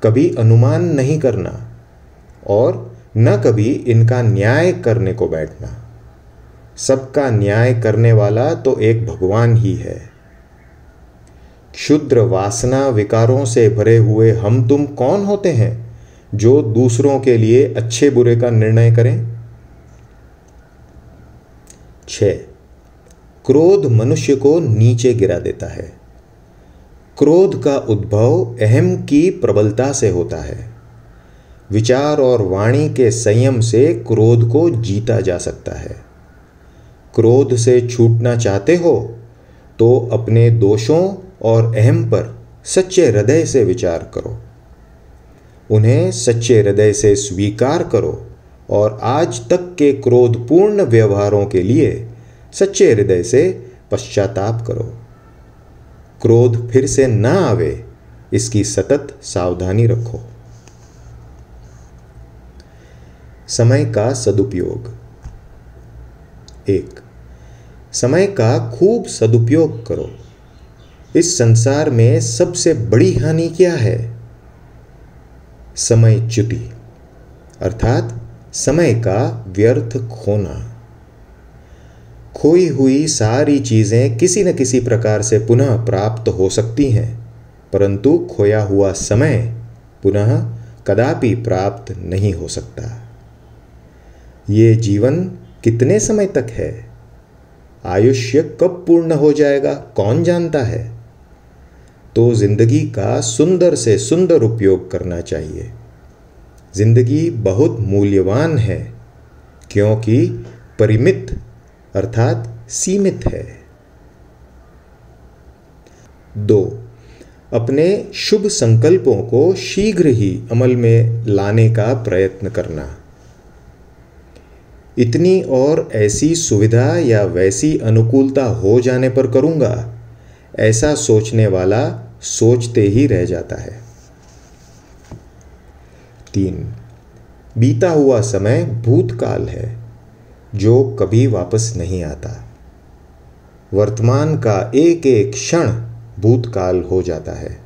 कभी अनुमान नहीं करना और न कभी इनका न्याय करने को बैठना। सबका न्याय करने वाला तो एक भगवान ही है। क्षुद्र वासना विकारों से भरे हुए हम तुम कौन होते हैं जो दूसरों के लिए अच्छे बुरे का निर्णय करें। 6. क्रोध मनुष्य को नीचे गिरा देता है। क्रोध का उद्भव अहम की प्रबलता से होता है। विचार और वाणी के संयम से क्रोध को जीता जा सकता है। क्रोध से छूटना चाहते हो तो अपने दोषों और अहम पर सच्चे हृदय से विचार करो। उन्हें सच्चे हृदय से स्वीकार करो और आज तक के क्रोधपूर्ण व्यवहारों के लिए सच्चे हृदय से पश्चाताप करो। क्रोध फिर से न आवे इसकी सतत सावधानी रखो। समय का सदुपयोग। 1. समय का खूब सदुपयोग करो। इस संसार में सबसे बड़ी हानि क्या है? समयच्युति, अर्थात समय का व्यर्थ खोना। खोई हुई सारी चीजें किसी न किसी प्रकार से पुनः प्राप्त हो सकती हैं, परंतु खोया हुआ समय पुनः कदापि प्राप्त नहीं हो सकता। ये जीवन कितने समय तक है? आयुष्य कब पूर्ण हो जाएगा कौन जानता है? तो जिंदगी का सुंदर से सुंदर उपयोग करना चाहिए। जिंदगी बहुत मूल्यवान है, क्योंकि परिमित अर्थात सीमित है। 2. अपने शुभ संकल्पों को शीघ्र ही अमल में लाने का प्रयत्न करना। इतनी और ऐसी सुविधा या वैसी अनुकूलता हो जाने पर करूंगा, ऐसा सोचने वाला सोचते ही रह जाता है। 3. बीता हुआ समय भूतकाल है, जो कभी वापस नहीं आता। वर्तमान का एक एक क्षण भूतकाल हो जाता है।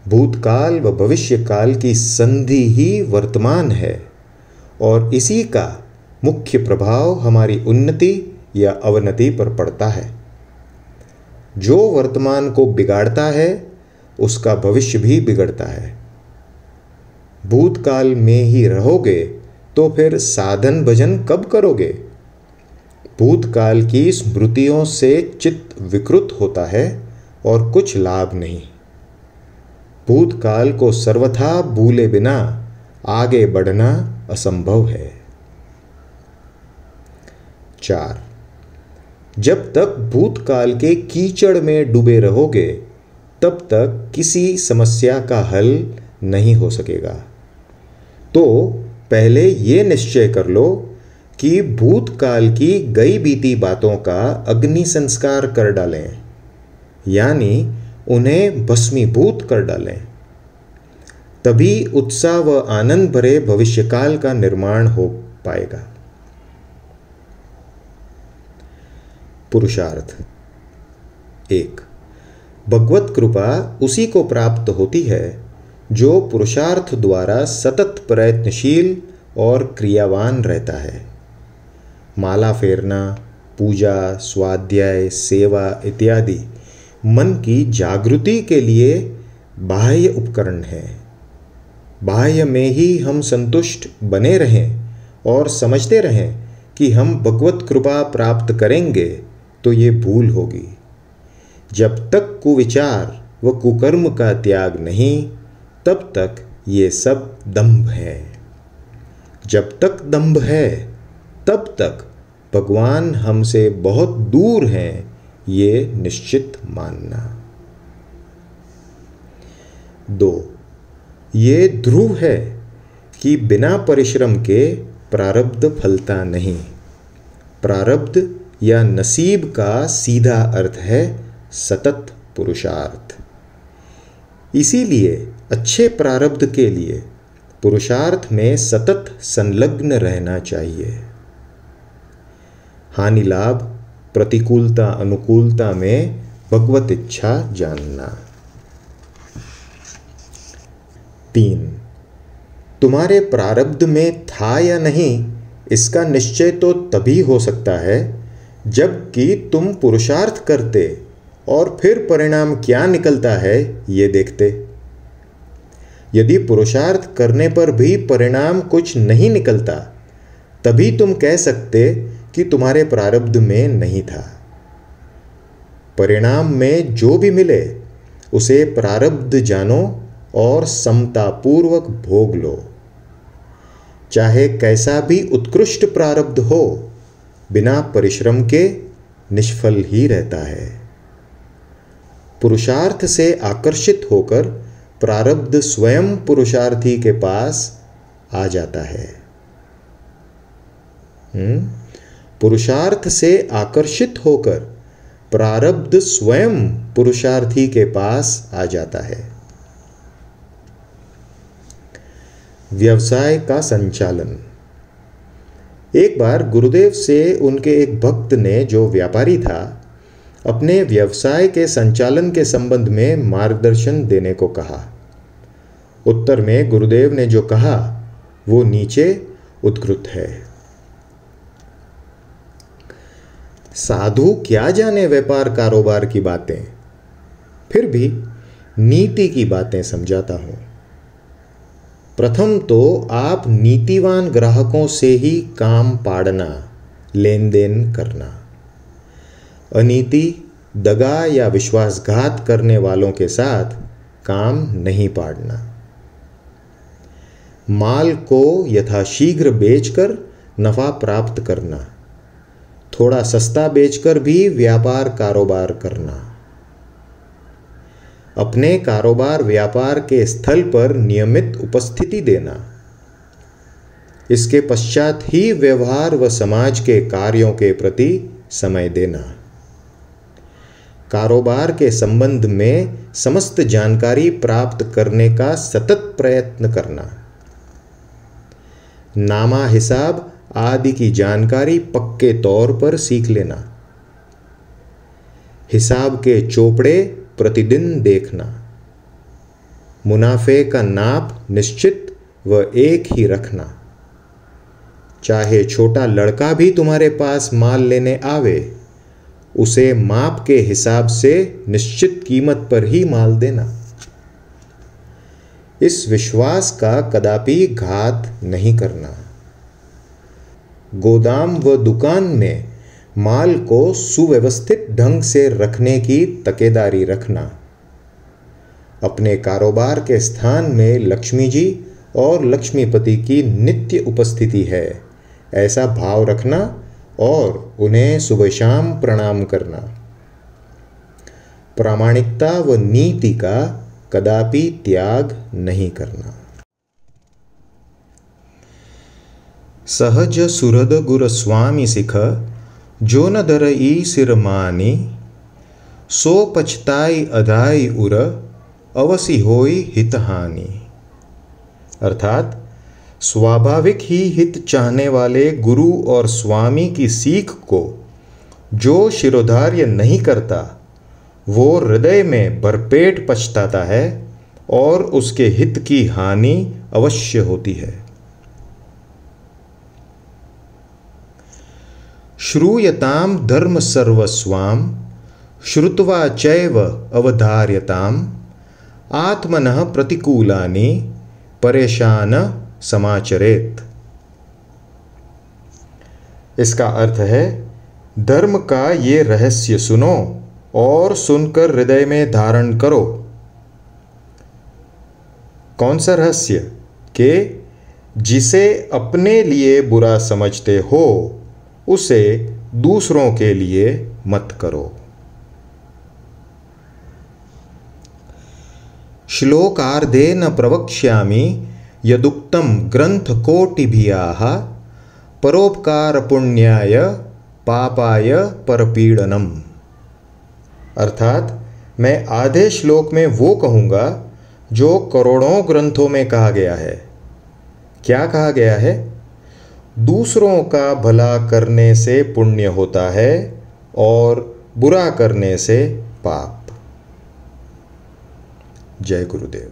भूतकाल व भविष्यकाल की संधि ही वर्तमान है, और इसी का मुख्य प्रभाव हमारी उन्नति या अवनति पर पड़ता है। जो वर्तमान को बिगाड़ता है, उसका भविष्य भी बिगड़ता है। भूतकाल में ही रहोगे तो फिर साधन भजन कब करोगे? भूतकाल की स्मृतियों से चित्त विकृत होता है और कुछ लाभ नहीं। भूतकाल को सर्वथा भूले बिना आगे बढ़ना असंभव है। 4. जब तक भूतकाल के कीचड़ में डूबे रहोगे, तब तक किसी समस्या का हल नहीं हो सकेगा। तो पहले ये निश्चय कर लो कि भूतकाल की गई बीती बातों का अग्नि संस्कार कर डालें, यानी उन्हें भस्मीभूत कर डालें। तभी उत्साह व आनंद भरे भविष्यकाल का निर्माण हो पाएगा। पुरुषार्थ। 1. भगवत कृपा उसी को प्राप्त होती है जो पुरुषार्थ द्वारा सतत प्रयत्नशील और क्रियावान रहता है। माला फेरना, पूजा, स्वाध्याय, सेवा इत्यादि मन की जागृति के लिए बाह्य उपकरण हैं। बाह्य में ही हम संतुष्ट बने रहें और समझते रहें कि हम भगवत कृपा प्राप्त करेंगे, तो ये भूल होगी। जब तक कुविचार व कुकर्म का त्याग नहीं, तब तक ये सब दंभ है। जब तक दंभ है, तब तक भगवान हमसे बहुत दूर हैं, ये निश्चित मानना। 2. ये ध्रुव है कि बिना परिश्रम के प्रारब्ध फलता नहीं। प्रारब्ध या नसीब का सीधा अर्थ है सतत पुरुषार्थ। इसीलिए अच्छे प्रारब्ध के लिए पुरुषार्थ में सतत संलग्न रहना चाहिए। हानि लाभ, प्रतिकूलता अनुकूलता में भगवत इच्छा जानना। 3. तुम्हारे प्रारब्ध में था या नहीं, इसका निश्चय तो तभी हो सकता है जबकि तुम पुरुषार्थ करते और फिर परिणाम क्या निकलता है ये देखते। यदि पुरुषार्थ करने पर भी परिणाम कुछ नहीं निकलता, तभी तुम कह सकते कि तुम्हारे प्रारब्ध में नहीं था। परिणाम में जो भी मिले उसे प्रारब्ध जानो और समतापूर्वक भोग लो। चाहे कैसा भी उत्कृष्ट प्रारब्ध हो, बिना परिश्रम के निष्फल ही रहता है। पुरुषार्थ से आकर्षित होकर प्रारब्ध स्वयं पुरुषार्थी के पास आ जाता है। पुरुषार्थ से आकर्षित होकर प्रारब्ध स्वयं पुरुषार्थी के पास आ जाता है। व्यवसाय का संचालन। एक बार गुरुदेव से उनके एक भक्त ने, जो व्यापारी था, अपने व्यवसाय के संचालन के संबंध में मार्गदर्शन देने को कहा। उत्तर में गुरुदेव ने जो कहा वो नीचे उद्धृत है। साधु क्या जाने व्यापार कारोबार की बातें, फिर भी नीति की बातें समझाता हूं। प्रथम तो आप नीतिवान ग्राहकों से ही काम पाड़ना, लेन देन करना। अनीति, दगा या विश्वासघात करने वालों के साथ काम नहीं पाड़ना। माल को यथाशीघ्र बेचकर नफा प्राप्त करना, थोड़ा सस्ता बेचकर भी व्यापार कारोबार करना। अपने कारोबार व्यापार के स्थल पर नियमित उपस्थिति देना। इसके पश्चात ही व्यवहार व समाज के कार्यों के प्रति समय देना। कारोबार के संबंध में समस्त जानकारी प्राप्त करने का सतत प्रयत्न करना। नामा हिसाब आदि की जानकारी पक्के तौर पर सीख लेना। हिसाब के चोपड़े प्रतिदिन देखना। मुनाफे का नाप निश्चित व एक ही रखना। चाहे छोटा लड़का भी तुम्हारे पास माल लेने आवे, उसे माप के हिसाब से निश्चित कीमत पर ही माल देना। इस विश्वास का कदापि घात नहीं करना। गोदाम व दुकान में माल को सुव्यवस्थित ढंग से रखने की तकेदारी रखना। अपने कारोबार के स्थान में लक्ष्मी जी और लक्ष्मीपति की नित्य उपस्थिति है, ऐसा भाव रखना और उन्हें सुबह शाम प्रणाम करना। प्रामाणिकता व नीति का कदापि त्याग नहीं करना। सहज सुहृद गुर स्वामी सिख, जो न धरई सिर मानी, सो पछताई अधाई उर, अवसी होई हित हानि। अर्थात स्वाभाविक ही हित चाहने वाले गुरु और स्वामी की सीख को जो शिरोधार्य नहीं करता, वो हृदय में भरपेट पछताता है और उसके हित की हानि अवश्य होती है। श्रूयताम धर्म सर्वस्वाम, श्रुत्वा चैव अवधार्यताम, आत्मनः प्रतिकूलानि परेशान समाचरेत। इसका अर्थ है, धर्म का ये रहस्य सुनो और सुनकर हृदय में धारण करो। कौन सा रहस्य? कि जिसे अपने लिए बुरा समझते हो, उसे दूसरों के लिए मत करो। श्लोकार्धेन प्रवक्ष्यामि यदुक्तं ग्रंथकोटिभियाः, परोपकार पुण्याय पापाय परपीडनम। अर्थात मैं आधे श्लोक में वो कहूँगा जो करोड़ों ग्रंथों में कहा गया है। क्या कहा गया है? दूसरों का भला करने से पुण्य होता है और बुरा करने से पाप। जय गुरुदेव।